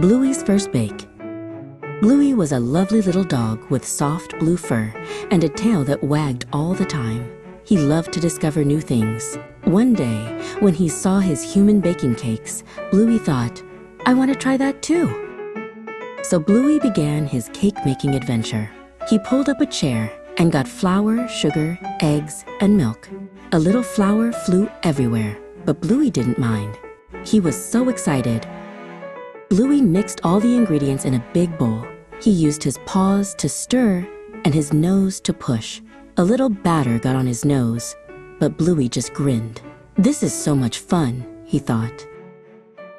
Bluey's first bake. Bluey was a lovely little dog with soft blue fur and a tail that wagged all the time. He loved to discover new things. One day, when he saw his human baking cakes, Bluey thought, "I want to try that too." So Bluey began his cake-making adventure. He pulled up a chair and got flour, sugar, eggs, and milk. A little flour flew everywhere, but Bluey didn't mind. He was so excited. Bluey mixed all the ingredients in a big bowl. He used his paws to stir and his nose to push. A little batter got on his nose, but Bluey just grinned. "This is so much fun," he thought.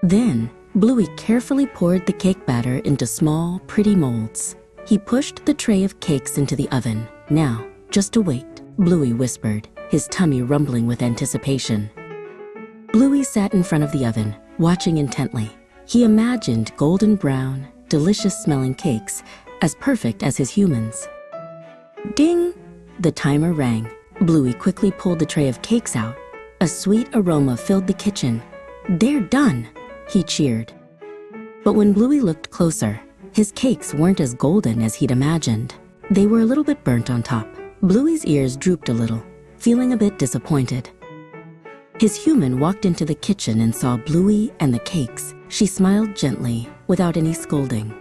Then, Bluey carefully poured the cake batter into small, pretty molds. He pushed the tray of cakes into the oven. "Now, just to wait," Bluey whispered, his tummy rumbling with anticipation. Bluey sat in front of the oven, watching intently. He imagined golden brown, delicious-smelling cakes as perfect as his humans. Ding! The timer rang. Bluey quickly pulled the tray of cakes out. A sweet aroma filled the kitchen. "They're done!" he cheered. But when Bluey looked closer, his cakes weren't as golden as he'd imagined. They were a little bit burnt on top. Bluey's ears drooped a little, feeling a bit disappointed. His human walked into the kitchen and saw Bluey and the cakes. She smiled gently, without any scolding.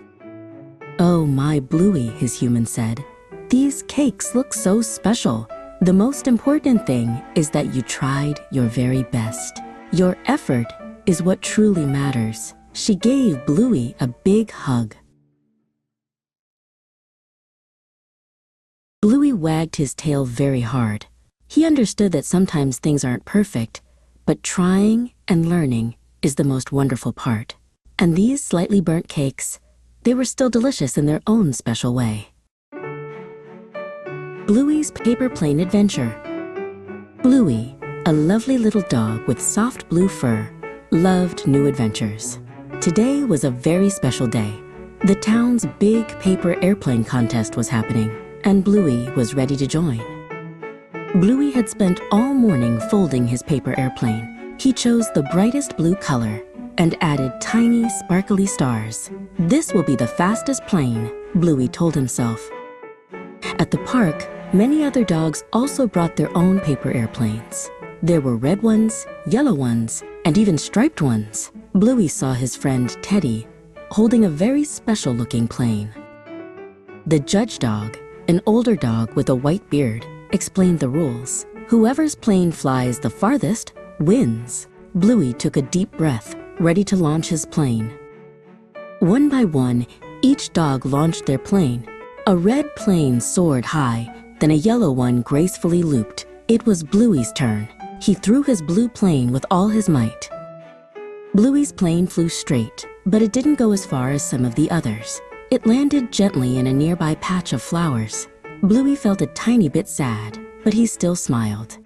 "Oh, my Bluey," his human said. "These cakes look so special. The most important thing is that you tried your very best. Your effort is what truly matters." She gave Bluey a big hug. Bluey wagged his tail very hard. He understood that sometimes things aren't perfect, but trying and learning is the most wonderful part. And these slightly burnt cakes, they were still delicious in their own special way. Bluey's paper plane adventure. Bluey, a lovely little dog with soft blue fur, loved new adventures. Today was a very special day. The town's big paper airplane contest was happening, and Bluey was ready to join. Bluey had spent all morning folding his paper airplane. He chose the brightest blue color and added tiny, sparkly stars. "This will be the fastest plane," Bluey told himself. At the park, many other dogs also brought their own paper airplanes. There were red ones, yellow ones, and even striped ones. Bluey saw his friend Teddy holding a very special-looking plane. The judge dog, an older dog with a white beard, explained the rules. Whoever's plane flies the farthest wins. Bluey took a deep breath, ready to launch his plane. One by one, each dog launched their plane. A red plane soared high, then a yellow one gracefully looped. It was Bluey's turn. He threw his blue plane with all his might. Bluey's plane flew straight, but it didn't go as far as some of the others. It landed gently in a nearby patch of flowers. Bluey felt a tiny bit sad, but he still smiled.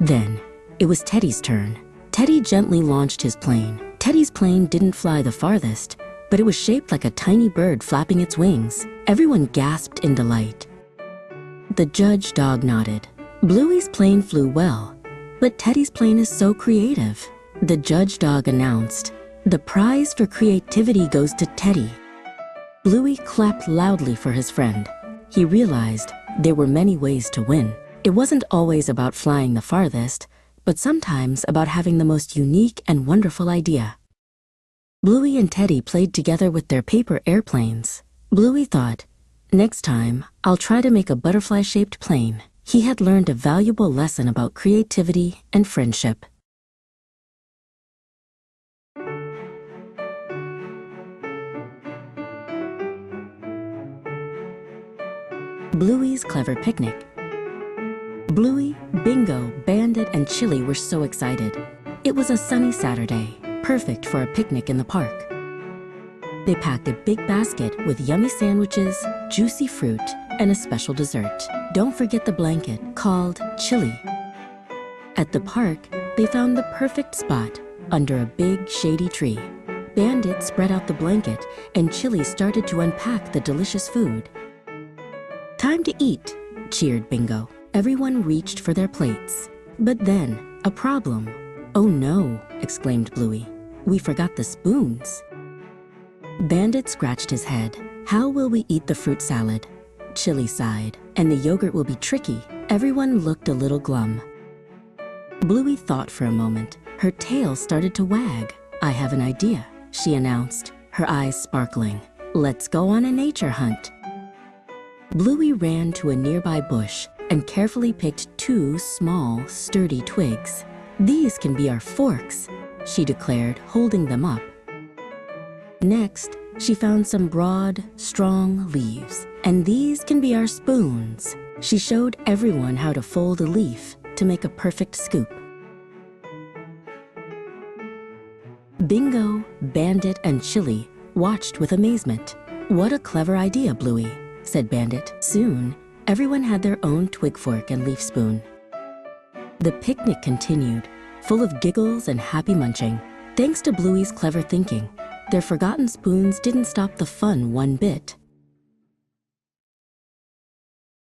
Then, it was Teddy's turn. Teddy gently launched his plane. Teddy's plane didn't fly the farthest, but it was shaped like a tiny bird flapping its wings. Everyone gasped in delight. The judge dog nodded. Bluey's plane flew well, but Teddy's plane is so creative. The judge dog announced, "The prize for creativity goes to Teddy." Bluey clapped loudly for his friend. He realized there were many ways to win. It wasn't always about flying the farthest, but sometimes about having the most unique and wonderful idea. Bluey and Teddy played together with their paper airplanes. Bluey thought, "Next time, I'll try to make a butterfly-shaped plane." He had learned a valuable lesson about creativity and friendship. Bluey's clever picnic. Bluey, Bingo, Bandit, and Chili were so excited. It was a sunny Saturday, perfect for a picnic in the park. They packed a big basket with yummy sandwiches, juicy fruit, and a special dessert. Don't forget the blanket, called Chili. At the park, they found the perfect spot under a big, shady tree. Bandit spread out the blanket, and Chili started to unpack the delicious food. "Time to eat," cheered Bingo. Everyone reached for their plates. But then, a problem. "Oh no," exclaimed Bluey. "We forgot the spoons." Bandit scratched his head. How will we eat the fruit salad? Chili sighed. And the yogurt will be tricky. Everyone looked a little glum. Bluey thought for a moment. Her tail started to wag. I have an idea, she announced, her eyes sparkling. Let's go on a nature hunt. Bluey ran to a nearby bush and carefully picked 2 small, sturdy twigs. These can be our forks, she declared, holding them up. Next, she found some broad, strong leaves, and these can be our spoons. She showed everyone how to fold a leaf to make a perfect scoop. Bingo, Bandit, and Chili watched with amazement. What a clever idea, Bluey, said Bandit. Soon, everyone had their own twig fork and leaf spoon. The picnic continued, full of giggles and happy munching. Thanks to Bluey's clever thinking, their forgotten spoons didn't stop the fun one bit.